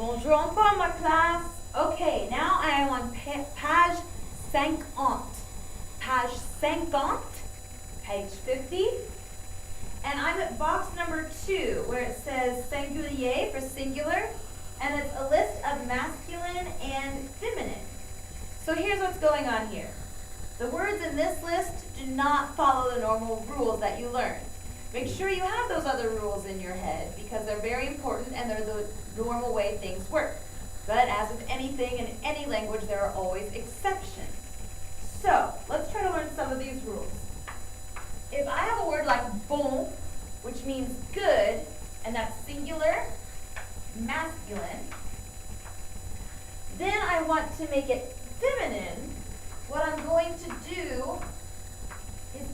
Bonjour encore, ma classe. Okay, now I am on page 50. Page 50, page 50. And I'm at box number 2, where it says singulier for singular, and it's a list of masculine and feminine. So here's what's going on here. The words in this list do not follow the normal rules that you learned. Make sure you have those other rules in your head because they're very important and they're the normal way things work. But as with anything in any language, there are always exceptions. So let's try to learn some of these rules. If I have a word like bon, which means good, and that's singular, masculine, then I want to make it feminine. What I'm going to do is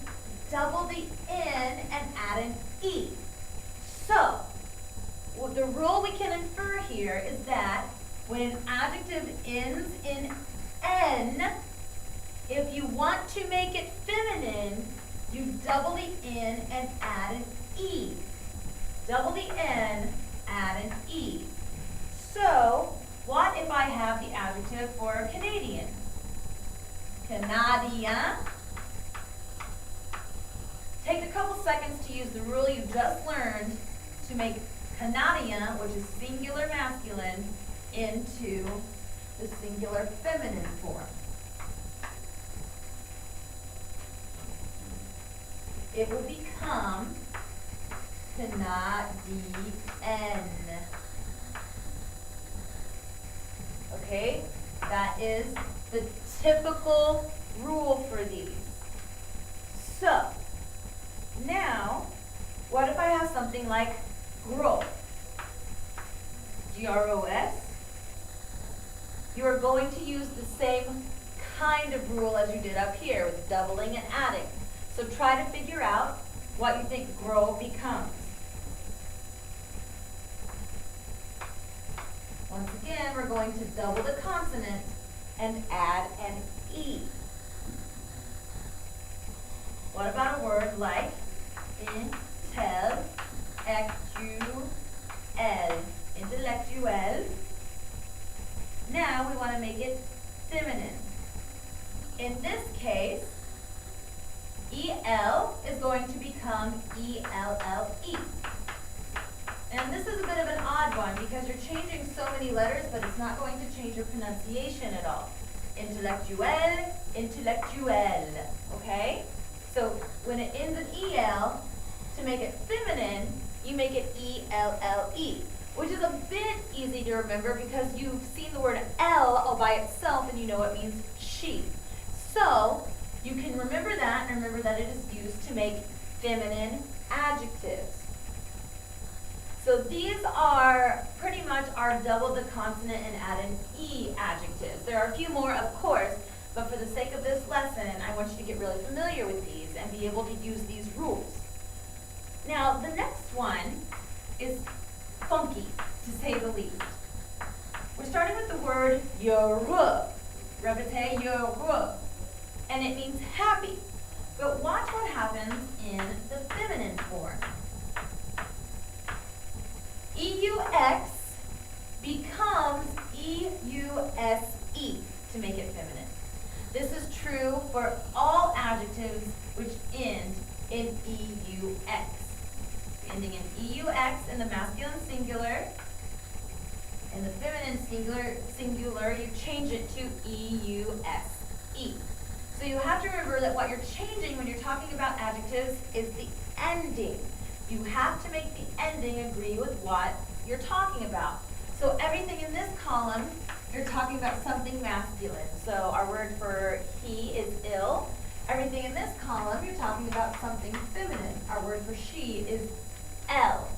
double the N and add an E. So, the rule we can infer here is that when an adjective ends in N, if you want to make it feminine, you double the N and add an E. Double the N, add an E. So, what if I have the adjective for Canadian? Canadien. Take a couple seconds to use the rule you just learned to make Canadien, which is singular masculine, into the singular feminine form. It will become Canadien. Okay, that is the typical rule for these. So, now, what if I have something like gros? G-R-O-S. You are going to use the same kind of rule as you did up here with doubling and adding. So try to figure out what you think gros becomes. Once again, we're going to double the consonant and add an E. What about a word like intellectuel? Intellectuel. Now we want to make it feminine. In this case, EL is going to become ELLE. And this is a bit of an odd one because you're changing so many letters, but it's not going to change your pronunciation at all. Intellectuel, intellectuel, okay? So when it ends in EL, to make it feminine, you make it ELLE, which is a bit easy to remember because you've seen the word L all by itself and you know it means she. So you can remember that and remember that it is used to make feminine adjectives. So these are pretty much our double the consonant and add an E adjectives. There are a few more, of course, but for the sake of this lesson, I want you to get really familiar with these and be able to use these rules. Now, the next one is funky, to say the least. We're starting with the word heureux. Répétez, heureux. And it means happy. But watch what happens in the feminine form. EUX becomes EUSE to make it feminine. This is true for all adjectives which end in EUX. Ending in EUX in the masculine singular. In the feminine singular, you change it to EUSE. So you have to remember that what you're changing when you're talking about adjectives is the ending. You have to make the ending agree with what you're talking about. So everything in this column, you're talking about something masculine. So our word for he is ill. Everything in this column, you're talking about something feminine. Our word for she is elle.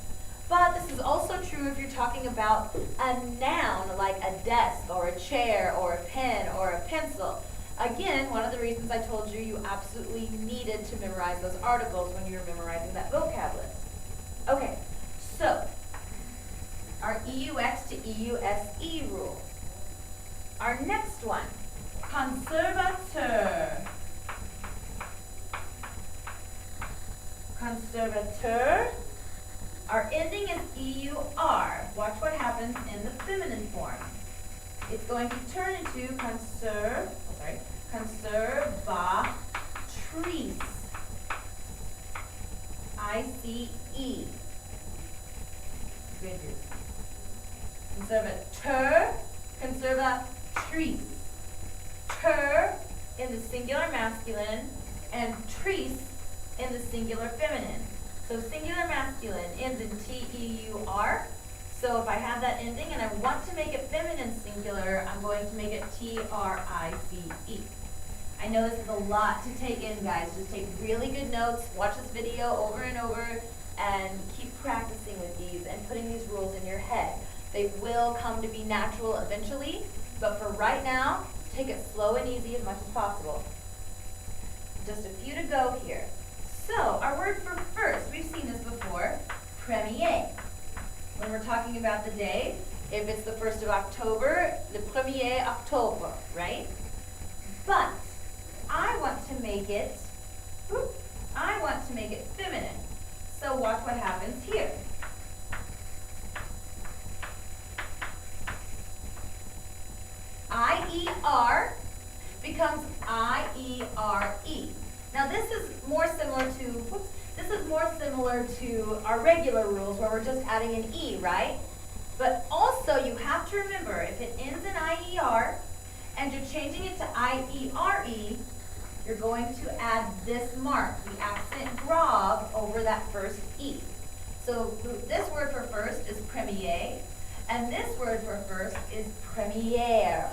But this is also true if you're talking about a noun like a desk or a chair or a pen or a pencil. Again, one of the reasons I told you you absolutely needed to memorize those articles when you were memorizing that vocab list. Okay, so our EUX to EUSE rule. Our next one, conservateur. Conservateur. Our ending is EUR. Watch what happens happens in the feminine form? It's going to turn into conservatrice. I-C-E. Good use. Conservatrice. Ter in the singular masculine and trice in the singular feminine. So singular masculine ends in T-E-U-R. So if I have that ending and I want to make it feminine singular, I'm going to make it T-R-I-C-E. I know this is a lot to take in, guys. Just take really good notes, watch this video over and over, and keep practicing with these and putting these rules in your head. They will come to be natural eventually, but for right now, take it slow and easy as much as possible. Just a few to go here. So, our word for first, we've seen this before, premier. When we're talking about the day, if it's the 1st of October, le 1er Octobre, right? But I want to make it feminine. So watch what happens here. I-E-R becomes I-E-R-E. Now this is more similar to our regular rules where we're just adding an E, right? But also you have to remember, if it ends in I-E-R and you're changing it to I-E-R-E, you're going to add this mark, the accent grave over that first E. So this word for first is premier, and this word for first is première.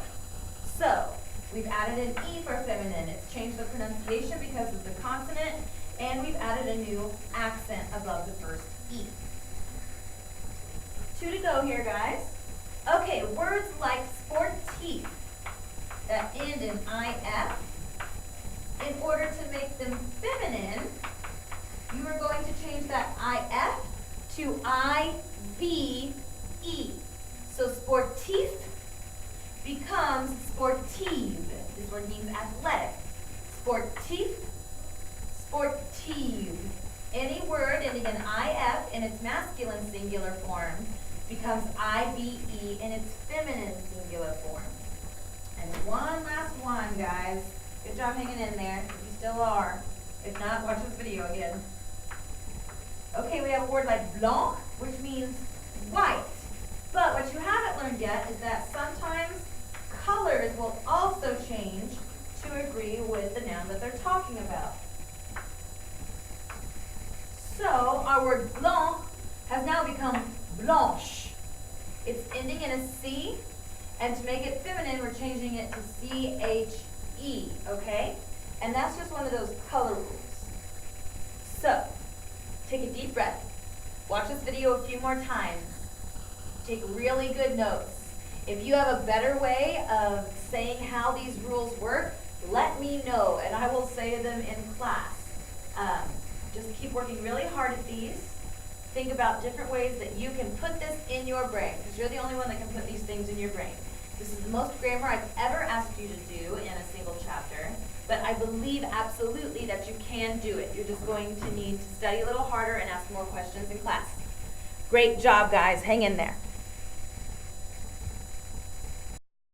So we've added an E for feminine. It's changed the pronunciation because of the consonant, and we've added a new accent above the first E. 2 to go here, guys. Okay, words like sportif that end in IF, in order to make them feminine, you are going to change that IF to I-V-E. So sportif becomes sportive. This word means athletic. Sportif, sportive. Any word ending in IF in its masculine singular form becomes IVE in its feminine singular form. And one last one, guys. Good job hanging in there, if you still are. If not, watch this video again. Okay, we have a word like blanc, which means white. But what you haven't learned yet is that sometimes colors will also change to agree with the noun that they're talking about. So our word blanc has now become blanche. It's ending in a C, and to make it feminine, we're changing it to C-H-E, okay? And that's just one of those color rules. So, take a deep breath. Watch this video a few more times. Take really good notes. If you have a better way of saying how these rules work, let me know, and I will say them in class. Just keep working really hard at these. Think about different ways that you can put this in your brain, because you're the only one that can put these things in your brain. This is the most grammar I've ever asked you to do in a single chapter, but I believe absolutely that you can do it. You're just going to need to study a little harder and ask more questions in class. Great job, guys. Hang in there.